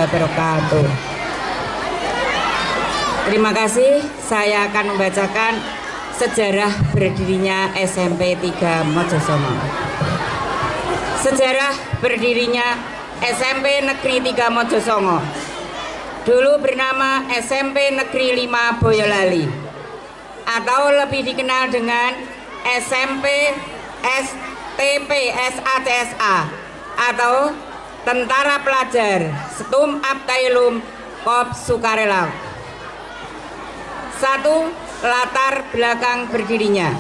wabarakatuh. Terima kasih. Saya akan membacakan sejarah berdirinya SMP 3 Mojosongo. Sejarah berdirinya SMP Negeri 3 Mojosongo. Dulu bernama SMP Negeri 5 Boyolali, atau lebih dikenal dengan SMP STP SACSA atau Tentara Pelajar Stum Abtailum Korps Sukarela. 1. Latar belakang berdirinya.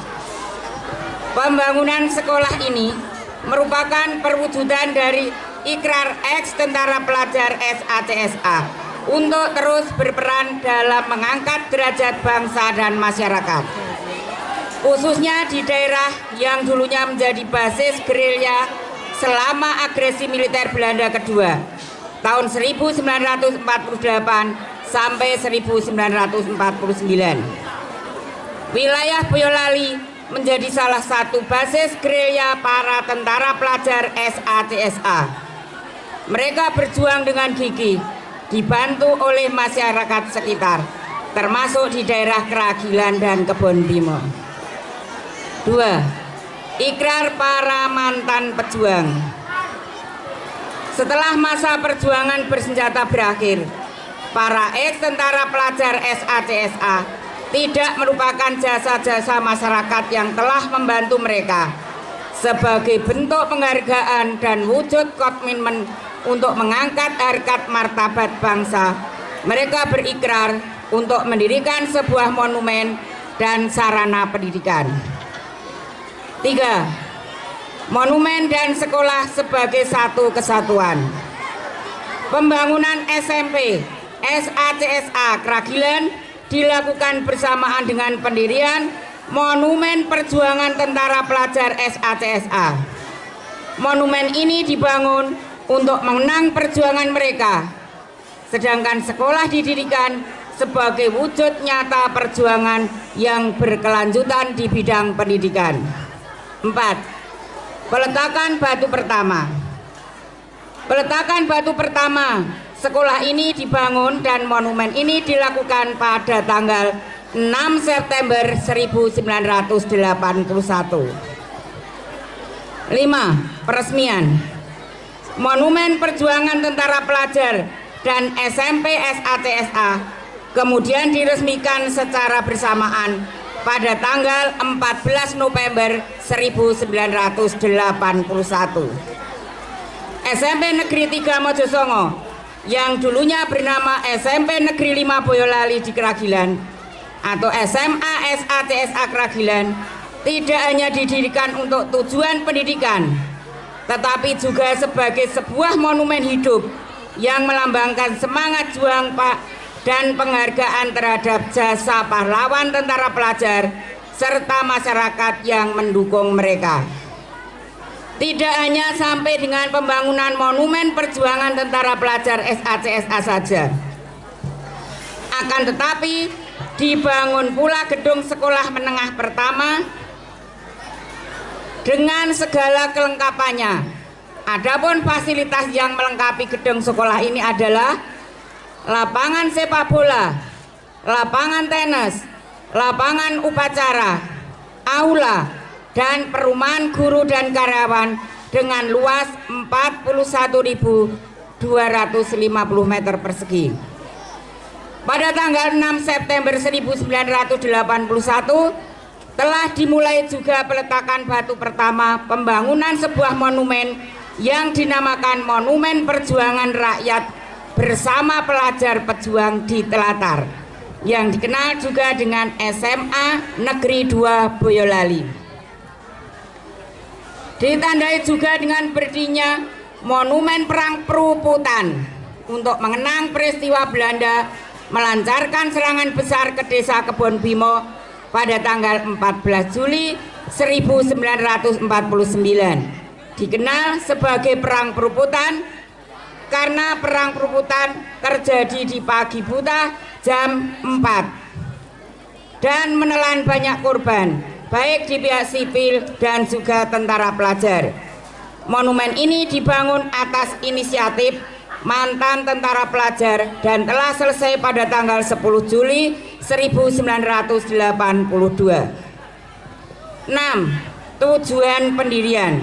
Pembangunan sekolah ini merupakan perwujudan dari ikrar ex Tentara Pelajar SACSA untuk terus berperan dalam mengangkat derajat bangsa dan masyarakat, khususnya di daerah yang dulunya menjadi basis gerilya selama agresi militer Belanda kedua tahun 1948 sampai 1949. Wilayah Boyolali menjadi salah satu basis gerilya para tentara pelajar SACSA. Mereka berjuang dengan gigih, dibantu oleh masyarakat sekitar, termasuk di daerah Keragilan dan Kebon Bimo. 2. Ikrar para mantan pejuang. Setelah masa perjuangan bersenjata berakhir, para ex tentara pelajar SACSA tidak melupakan jasa-jasa masyarakat yang telah membantu mereka. Sebagai bentuk penghargaan dan wujud komitmen untuk mengangkat harkat martabat bangsa, mereka berikrar untuk mendirikan sebuah monumen dan sarana pendidikan. 3. Monumen dan sekolah sebagai satu kesatuan. Pembangunan SMP SACSA Keragilan dilakukan bersamaan dengan pendirian Monumen Perjuangan Tentara Pelajar SACSA. Monumen ini dibangun untuk mengenang perjuangan mereka, sedangkan sekolah didirikan sebagai wujud nyata perjuangan yang berkelanjutan di bidang pendidikan. 4. Peletakan batu pertama. Peletakan batu pertama sekolah ini dibangun dan monumen ini dilakukan pada tanggal 6 September 1981. 5. Peresmian. Monumen Perjuangan Tentara Pelajar dan SMP SACSA kemudian diresmikan secara bersamaan pada tanggal 14 November 1981. SMP Negeri 3 Mojosongo yang dulunya bernama SMP Negeri 5 Boyolali di Keragilan atau SMA SACSA Keragilan tidak hanya didirikan untuk tujuan pendidikan, tetapi juga sebagai sebuah monumen hidup yang melambangkan semangat juang Pak dan penghargaan terhadap jasa pahlawan tentara pelajar serta masyarakat yang mendukung mereka. Tidak hanya sampai dengan pembangunan monumen perjuangan tentara pelajar SACSA saja, akan tetapi dibangun pula gedung sekolah menengah pertama dengan segala kelengkapannya. Adapun fasilitas yang melengkapi gedung sekolah ini adalah lapangan sepak bola, lapangan tenis, lapangan upacara, aula, dan perumahan guru dan karyawan dengan luas 41.250 meter persegi. Pada tanggal 6 September 1981 telah dimulai juga peletakan batu pertama pembangunan sebuah monumen yang dinamakan Monumen Perjuangan Rakyat bersama pelajar pejuang di Telatar, yang dikenal juga dengan SMA Negeri 2 Boyolali. Ditandai juga dengan berdirinya Monumen Perang Peruputan untuk mengenang peristiwa Belanda melancarkan serangan besar ke desa Kebon Bimo pada tanggal 14 Juli 1949. Dikenal sebagai Perang Peruputan karena Perang Peruputan terjadi di pagi buta jam 4 dan menelan banyak korban, baik di pihak sipil dan juga tentara pelajar. Monumen ini dibangun atas inisiatif mantan tentara pelajar dan telah selesai pada tanggal 10 Juli 1982. 6. Tujuan pendirian.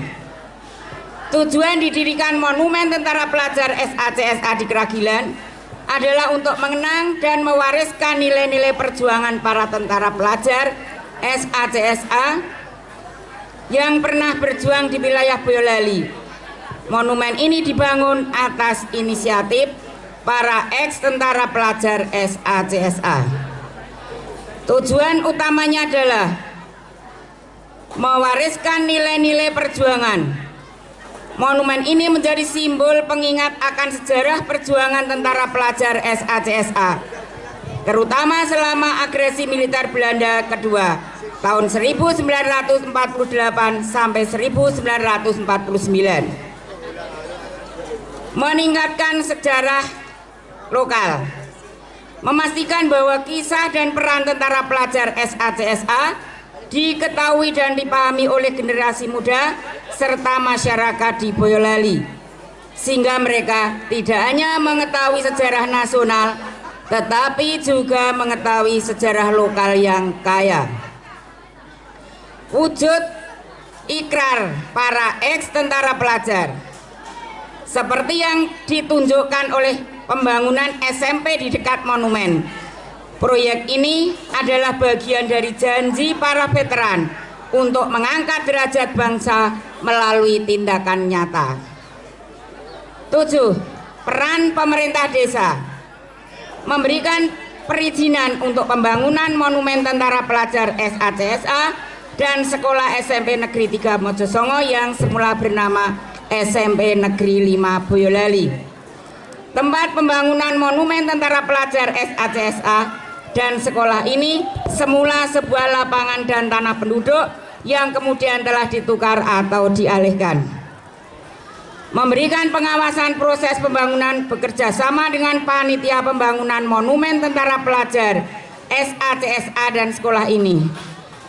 Tujuan didirikan Monumen Tentara Pelajar SACSA di Keragilan adalah untuk mengenang dan mewariskan nilai-nilai perjuangan para tentara pelajar SACSA yang pernah berjuang di wilayah Boyolali. Monumen ini dibangun atas inisiatif para ex-tentara pelajar SACSA. Tujuan utamanya adalah mewariskan nilai-nilai perjuangan. Monumen ini menjadi simbol pengingat akan sejarah perjuangan tentara pelajar SACSA, terutama selama agresi militer Belanda kedua tahun 1948 sampai 1949. Meningkatkan sejarah lokal, memastikan bahwa kisah dan peran tentara pelajar SACSA diketahui dan dipahami oleh generasi muda serta masyarakat di Boyolali, sehingga mereka tidak hanya mengetahui sejarah nasional tetapi juga mengetahui sejarah lokal yang kaya. Wujud ikrar para ex-tentara pelajar seperti yang ditunjukkan oleh pembangunan SMP di dekat monumen. Proyek ini adalah bagian dari janji para veteran untuk mengangkat derajat bangsa melalui tindakan nyata. 7. Peran pemerintah desa. Memberikan perizinan untuk pembangunan monumen tentara pelajar SACSA dan sekolah SMP Negeri 3 Mojosongo yang semula bernama SMP Negeri 5 Boyolali. Tempat pembangunan monumen tentara pelajar SACSA dan sekolah ini semula sebuah lapangan dan tanah penduduk yang kemudian telah ditukar atau dialihkan. Memberikan pengawasan proses pembangunan bekerja sama dengan panitia pembangunan monumen tentara pelajar SACSA dan sekolah ini.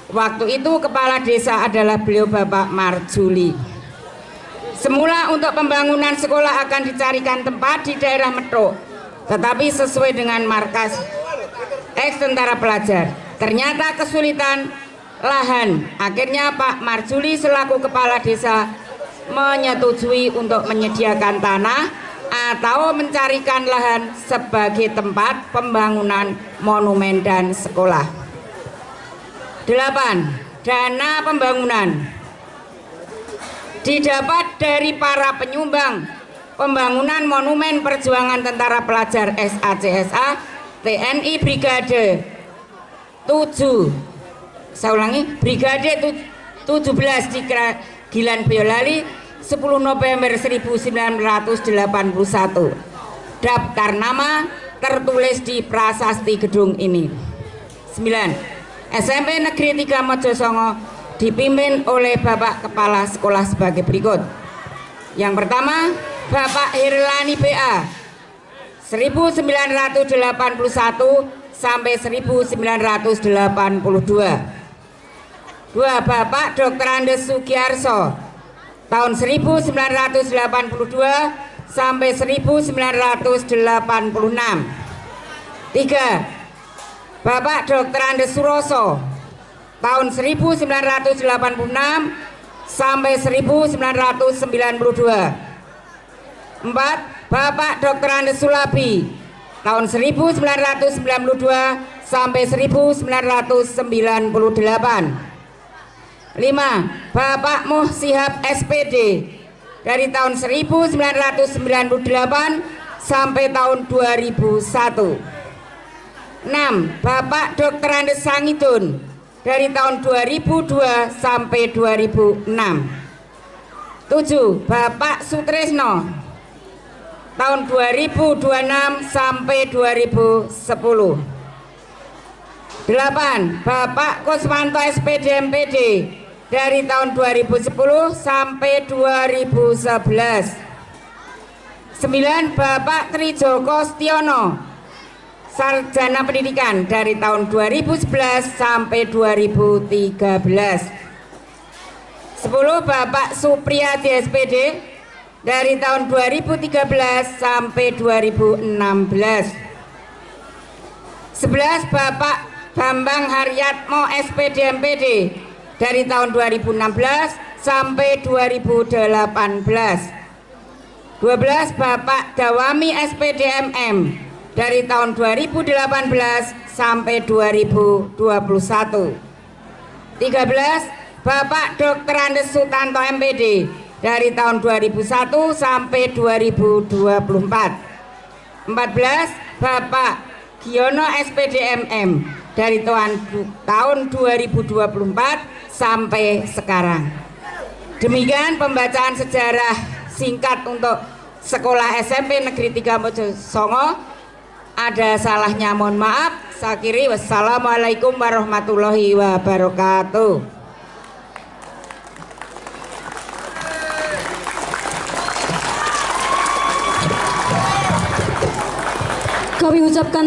Waktu itu kepala desa adalah beliau Bapak Marjuli. Semula untuk pembangunan sekolah akan dicarikan tempat di daerah Metok, tetapi sesuai dengan markas ex-tentara pelajar. Ternyata kesulitan lahan. Akhirnya Pak Marjuli selaku kepala desa menyetujui untuk menyediakan tanah atau mencarikan lahan sebagai tempat pembangunan monumen dan sekolah. 8. Dana pembangunan didapat dari para penyumbang pembangunan monumen perjuangan tentara pelajar SACSA TNI Brigade 7, saya ulangi, Brigade 17 di Keragilan Boyolali 10 November 1981. Daftar nama tertulis di prasasti gedung ini. 9. SMP Negeri 3 Mojosongo dipimpin oleh Bapak Kepala Sekolah sebagai berikut. Yang pertama, Bapak Hirlani BA 1981 sampai 1982. 2. Bapak Dr. Andes Sugiarso tahun 1982 sampai 1986. 3. Bapak Dr. Andes Suroso tahun 1986 sampai 1992. 4. Bapak Dr. Andes Sulabi tahun 1992 sampai 1998. 5. Bapak Muh Sihab SPD dari tahun 1998 sampai tahun 2001. 6. Bapak Dr. Andes Sangidun dari tahun 2002 sampai 2006. 7. Bapak Sutresno tahun 2026 sampai 2010. 8. Bapak Kuswanto SPD MPD dari tahun 2010 sampai 2011. 9. Bapak Trijoko Stiono Sarjana Pendidikan dari tahun 2011 sampai 2013. 10. Bapak Supriyadi SPD dari tahun 2013 sampai 2016. 11 Bapak Bambang Haryatmo SPD MPD dari tahun 2016 sampai 2018. 12 Bapak Dawami SPD MM dari tahun 2018 sampai 2021. 13 Bapak Dr. Andes Sutanto MPD dari tahun 2001 sampai 2024. 14 Bapak Giono SPD MM dari tahun 2024 sampai sekarang. Demikian pembacaan sejarah singkat untuk Sekolah SMP Negeri 3 Mojosongo. Ada salahnya mohon maaf. Saya akhiri, wassalamualaikum warahmatullahi wabarakatuh. Kami ucapkan